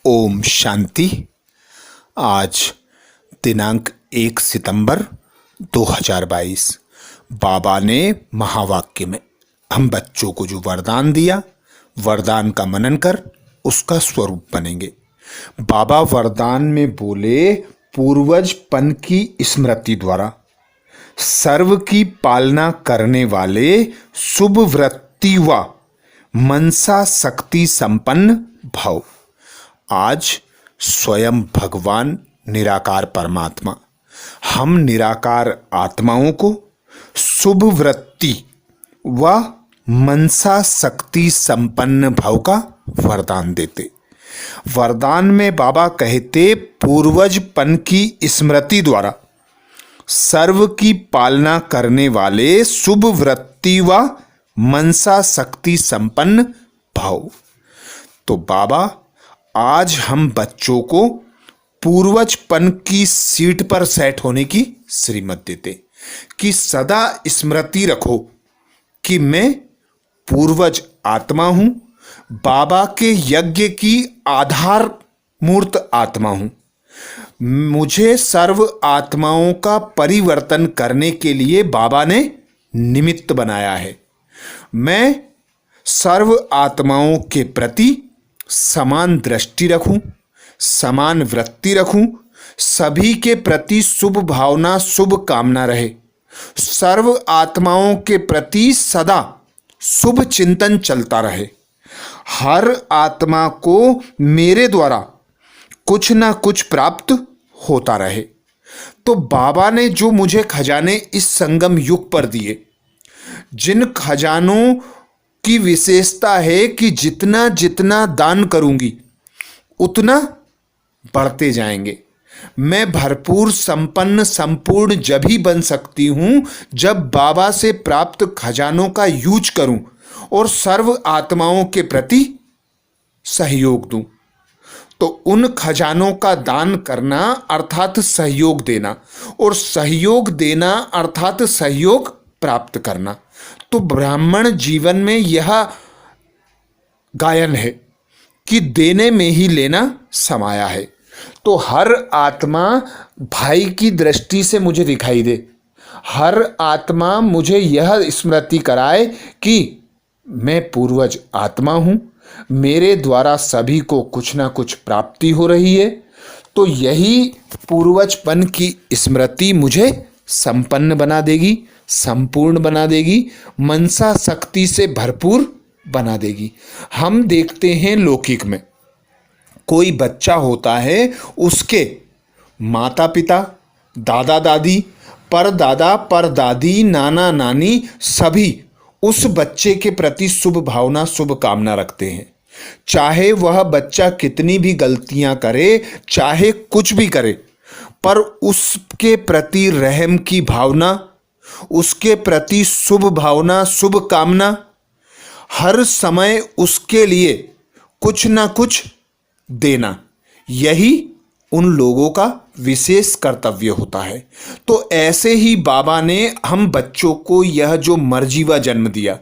ओम शांति। आज दिनांक 1 सितंबर 2022 बाबा ने महावाक्य में हम बच्चों को जो वरदान दिया, वरदान का मनन कर उसका स्वरूप बनेंगे। बाबा वरदान में बोले, पूर्वजपन की स्मृति द्वारा सर्व की पालना करने वाले शुभ वृत्ति व मनसा शक्ति संपन्न भव। आज स्वयं भगवान निराकार परमात्मा हम निराकार आत्माओं को शुभ वृत्ति व मनसा शक्ति संपन्न भव का वरदान देते। वरदान में बाबा कहते, पूर्वजपन की स्मृति द्वारा सर्व की पालना करने वाले शुभ वृत्ति व मनसा शक्ति संपन्न भव। तो बाबा आज हम बच्चों को पूर्वजपन की सीट पर सेट होने की श्रीमत देते कि सदा स्मृति रखो कि मैं पूर्वज आत्मा हूं, बाबा के यज्ञ की आधार मूर्त आत्मा हूं। मुझे सर्व आत्माओं का परिवर्तन करने के लिए बाबा ने निमित्त बनाया है। मैं सर्व आत्माओं के प्रति समान दृष्टि रखूं, समान वृत्ति रखूं, सभी के प्रति शुभ भावना शुभ कामना रहे, सर्व आत्माओं के प्रति सदा शुभ चिंतन चलता रहे, हर आत्मा को मेरे द्वारा कुछ ना कुछ प्राप्त होता रहे। तो बाबा ने जो मुझे खजाने इस संगम युग पर दिए, जिन खजानों की विशेषता है कि जितना जितना दान करूंगी उतना बढ़ते जाएंगे। मैं भरपूर संपन्न संपूर्ण जब ही बन सकती हूं जब बाबा से प्राप्त खजानों का यूज करूं और सर्व आत्माओं के प्रति सहयोग दूं। तो उन खजानों का दान करना अर्थात सहयोग देना, और सहयोग देना अर्थात सहयोग प्राप्त करना। तो ब्राह्मण जीवन में यह गायन है कि देने में ही लेना समाया है। तो हर आत्मा भाई की दृष्टि से मुझे दिखाई दे, हर आत्मा मुझे यह स्मृति कराए कि मैं पूर्वज आत्मा हूं, मेरे द्वारा सभी को कुछ ना कुछ प्राप्ति हो रही है। तो यही पूर्वजपन की स्मृति मुझे संपन्न बना देगी, संपूर्ण बना देगी, मनसा शक्ति से भरपूर बना देगी। हम देखते हैं लौकिक में कोई बच्चा होता है, उसके माता पिता, दादा दादी, परदादा परदादी, नाना नानी सभी उस बच्चे के प्रति शुभ भावना शुभ कामना रखते हैं। चाहे वह बच्चा कितनी भी गलतियां करे, चाहे कुछ भी करे, पर उसके प्रति रहम की भावना, उसके प्रति शुभ भावना शुभ कामना, हर समय उसके लिए कुछ ना कुछ देना, यही उन लोगों का विशेष कर्तव्य होता है। तो ऐसे ही बाबा ने हम बच्चों को यह जो मर्जीवा जन्म दिया,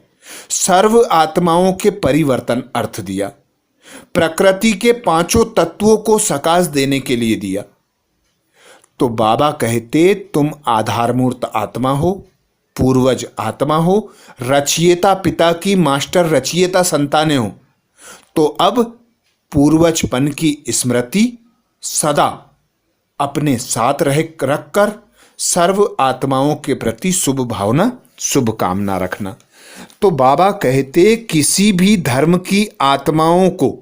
सर्व आत्माओं के परिवर्तन अर्थ दिया, प्रकृति के पांचों तत्वों को सकाश देने के लिए दिया। तो बाबा कहते, तुम आधारमूर्त आत्मा हो, पूर्वज आत्मा हो, रचयिता पिता की मास्टर रचयिता संतानें हो। तो अब पूर्वजपन की स्मृति सदा अपने साथ रखकर सर्व आत्माओं के प्रति शुभ भावना शुभ कामना रखना। तो बाबा कहते, किसी भी धर्म की आत्माओं को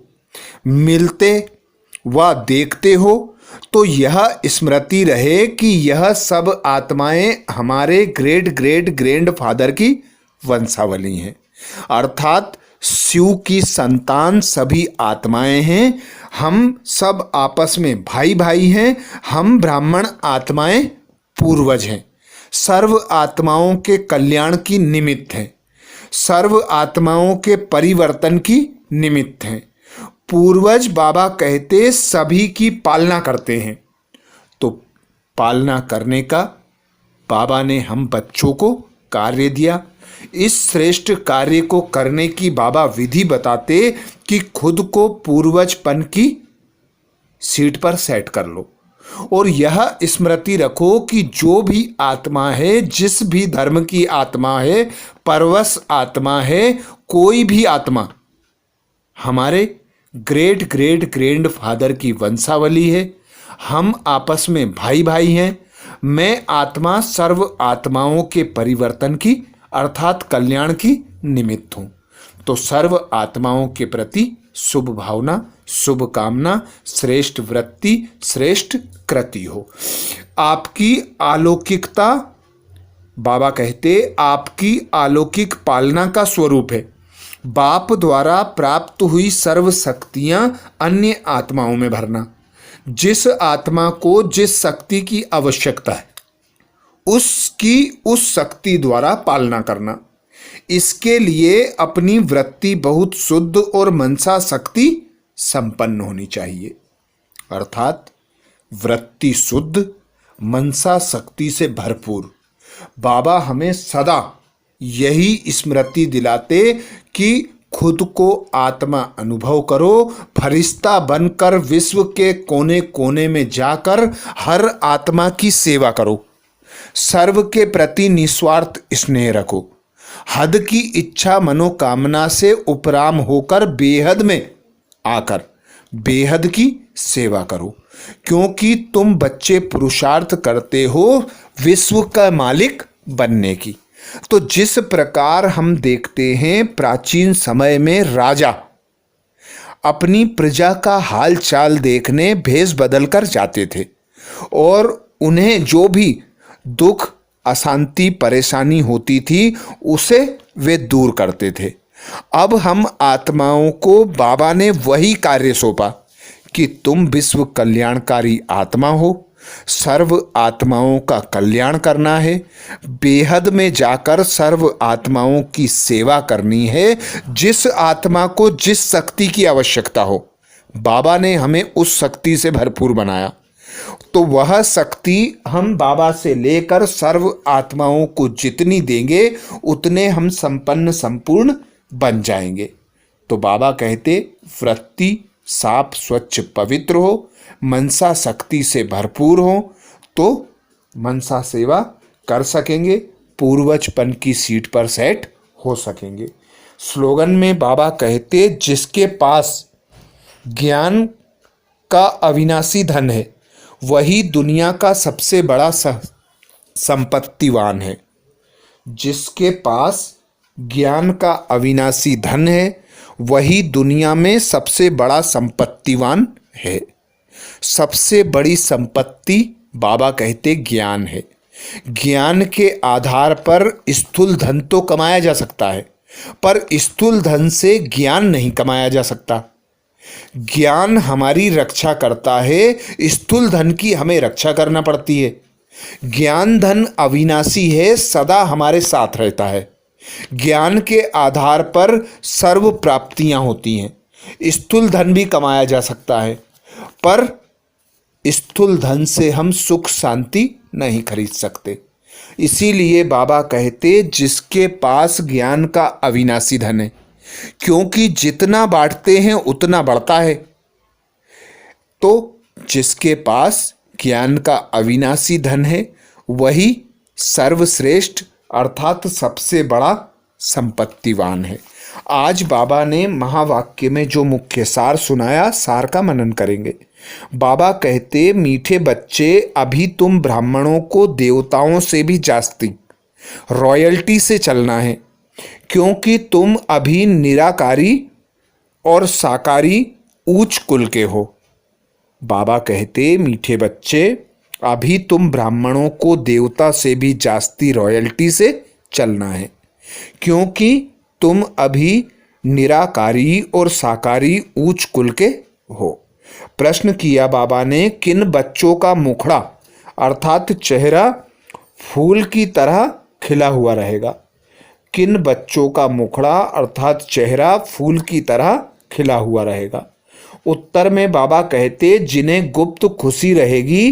मिलते व देखते हो तो यह स्मृति रहे कि यह सब आत्माएं हमारे ग्रेट ग्रेट ग्रैंड फादर की वंशावली हैं, अर्थात शिव की संतान सभी आत्माएं हैं। हम सब आपस में भाई भाई हैं, हम ब्राह्मण आत्माएं पूर्वज हैं, सर्व आत्माओं के कल्याण की निमित्त हैं, सर्व आत्माओं के परिवर्तन की निमित्त हैं। पूर्वज बाबा कहते सभी की पालना करते हैं। तो पालना करने का बाबा ने हम बच्चों को कार्य दिया। इस श्रेष्ठ कार्य को करने की बाबा विधि बताते कि खुद को पूर्वजपन की सीट पर सेट कर लो और यह स्मृति रखो कि जो भी आत्मा है, जिस भी धर्म की आत्मा है, परवश आत्मा है, कोई भी आत्मा हमारे ग्रेट ग्रेट ग्रैंड फादर की वंशावली है। हम आपस में भाई भाई हैं। मैं आत्मा सर्व आत्माओं के परिवर्तन की अर्थात कल्याण की निमित्त हूँ। तो सर्व आत्माओं के प्रति शुभ भावना, शुभ कामना, श्रेष्ठ वृत्ति, श्रेष्ठ कृति हो। आपकी अलौकिकता, बाबा कहते, आपकी अलौकिक पालना का स्वरूप है। बाप द्वारा प्राप्त हुई सर्व शक्तियां अन्य आत्माओं में भरना। जिस आत्मा को जिस शक्ति की आवश्यकता है उसकी उस शक्ति द्वारा पालना करना। इसके लिए अपनी वृत्ति बहुत शुद्ध और मनसा शक्ति संपन्न होनी चाहिए। अर्थात वृत्ति शुद्ध, मनसा शक्ति से भरपूर। बाबा हमें सदा यही स्मृति दिलाते कि खुद को आत्मा अनुभव करो, फरिश्ता बनकर विश्व के कोने कोने में जाकर हर आत्मा की सेवा करो, सर्व के प्रति निस्वार्थ स्नेह रखो, हद की इच्छा मनोकामना से उपराम होकर बेहद में आकर बेहद की सेवा करो, क्योंकि तुम बच्चे पुरुषार्थ करते हो विश्व का मालिक बनने की। तो जिस प्रकार हम देखते हैं प्राचीन समय में राजा अपनी प्रजा का हाल चाल देखने भेष बदल कर जाते थे और उन्हें जो भी दुख, अशांति, परेशानी होती थी उसे वे दूर करते थे। अब हम आत्माओं को बाबा ने वही कार्य सौंपा कि तुम विश्व कल्याणकारी आत्मा हो, सर्व आत्माओं का कल्याण करना है, बेहद में जाकर सर्व आत्माओं की सेवा करनी है। जिस आत्मा को जिस शक्ति की आवश्यकता हो, बाबा ने हमें उस शक्ति से भरपूर बनाया। तो वह शक्ति हम बाबा से लेकर सर्व आत्माओं को जितनी देंगे उतने हम संपन्न संपूर्ण बन जाएंगे। तो बाबा कहते, वृत्ति साफ स्वच्छ पवित्र हो, मनसा शक्ति से भरपूर हो तो मनसा सेवा कर सकेंगे, पूर्वजपन की सीट पर सेट हो सकेंगे। स्लोगन में बाबा कहते, जिसके पास ज्ञान का अविनाशी धन है वही दुनिया का सबसे बड़ा संपत्तिवान है। जिसके पास ज्ञान का अविनाशी धन है वही दुनिया में सबसे बड़ा संपत्तिवान है। सबसे बड़ी संपत्ति बाबा कहते ज्ञान है। ज्ञान के आधार पर स्थूल धन तो कमाया जा सकता है, पर स्थूल धन से ज्ञान नहीं कमाया जा सकता। ज्ञान हमारी रक्षा करता है, स्थूल धन की हमें रक्षा करना पड़ती है। ज्ञान धन अविनाशी है, सदा हमारे साथ रहता है। ज्ञान के आधार पर सर्व प्राप्तियां होती हैं। स्थूल धन भी कमाया जा सकता है, पर स्थूल धन से हम सुख शांति नहीं खरीद सकते। इसीलिए बाबा कहते, जिसके पास ज्ञान का अविनाशी धन है, क्योंकि जितना बांटते हैं उतना बढ़ता है। तो जिसके पास ज्ञान का अविनाशी धन है वही सर्वश्रेष्ठ अर्थात सबसे बड़ा संपत्तिवान है। आज बाबा ने महावाक्य में जो मुख्य सार सुनाया, सार का मनन करेंगे। बाबा कहते, मीठे बच्चे, अभी तुम ब्राह्मणों को देवताओं से भी जास्ती रॉयल्टी से चलना है, क्योंकि तुम अभी निराकारी और साकारी ऊंच कुल के हो। बाबा कहते, मीठे बच्चे, अभी तुम ब्राह्मणों को देवता से भी जास्ती रॉयल्टी से चलना है, क्योंकि तुम अभी निराकारी और साकारी ऊंच कुल के हो। प्रश्न किया बाबा ने, किन बच्चों का मुखड़ा अर्थात चेहरा फूल की तरह खिला हुआ रहेगा? किन बच्चों का मुखड़ा अर्थात चेहरा फूल की तरह खिला हुआ रहेगा? उत्तर में बाबा कहते, जिन्हें गुप्त खुशी रहेगी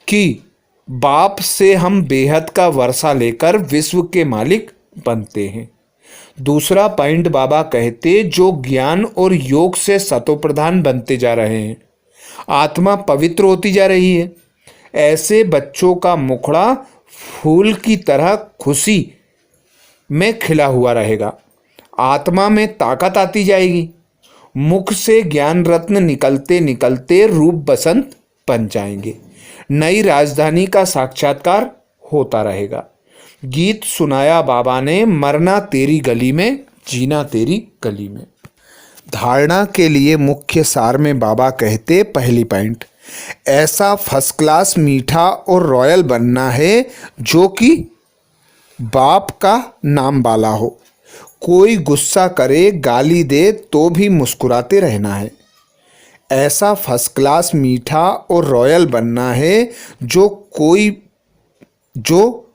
कि बाप से हम बेहद का वर्षा लेकर विश्व के मालिक बनते हैं। दूसरा पॉइंट बाबा कहते, जो ज्ञान और योग से सतोप्रधान बनते जा रहे हैं। आत्मा पवित्र होती जा रही है। ऐसे बच्चों का मुखड़ा फूल की तरह खुशी में खिला हुआ रहेगा। आत्मा में ताकत आती जाएगी। मुख से ज्ञान रत्न निकलते निकलते रूप बसंत बन जाएंगे। नई राजधानी का साक्षात्कार होता रहेगा। गीत सुनाया बाबा ने, मरना तेरी गली में, जीना तेरी गली में। धारणा के लिए मुख्य सार में बाबा कहते, पहली पॉइंट, ऐसा फर्स्ट क्लास मीठा और रॉयल बनना है जो कि बाप का नाम वाला हो। कोई गुस्सा करे, गाली दे तो भी मुस्कुराते रहना है। ऐसा फर्स्ट क्लास मीठा और रॉयल बनना है जो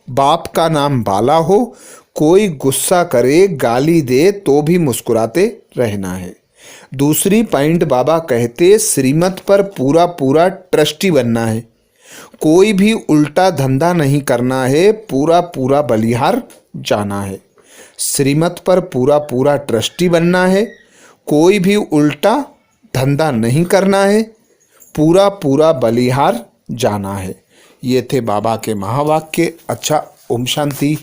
बाप का नाम वाला हो। कोई गुस्सा करे, गाली दे तो भी मुस्कुराते रहना है। दूसरी पॉइंट बाबा कहते, श्रीमत पर पूरा पूरा ट्रस्टी बनना है। कोई भी उल्टा धंधा नहीं करना है, पूरा पूरा बलिहार जाना है। श्रीमत पर पूरा पूरा ट्रस्टी बनना है। कोई भी उल्टा धंधा नहीं करना है, पूरा पूरा बलिहार जाना है। ये थे बाबा के महावाक्य। अच्छा, ओम शांति।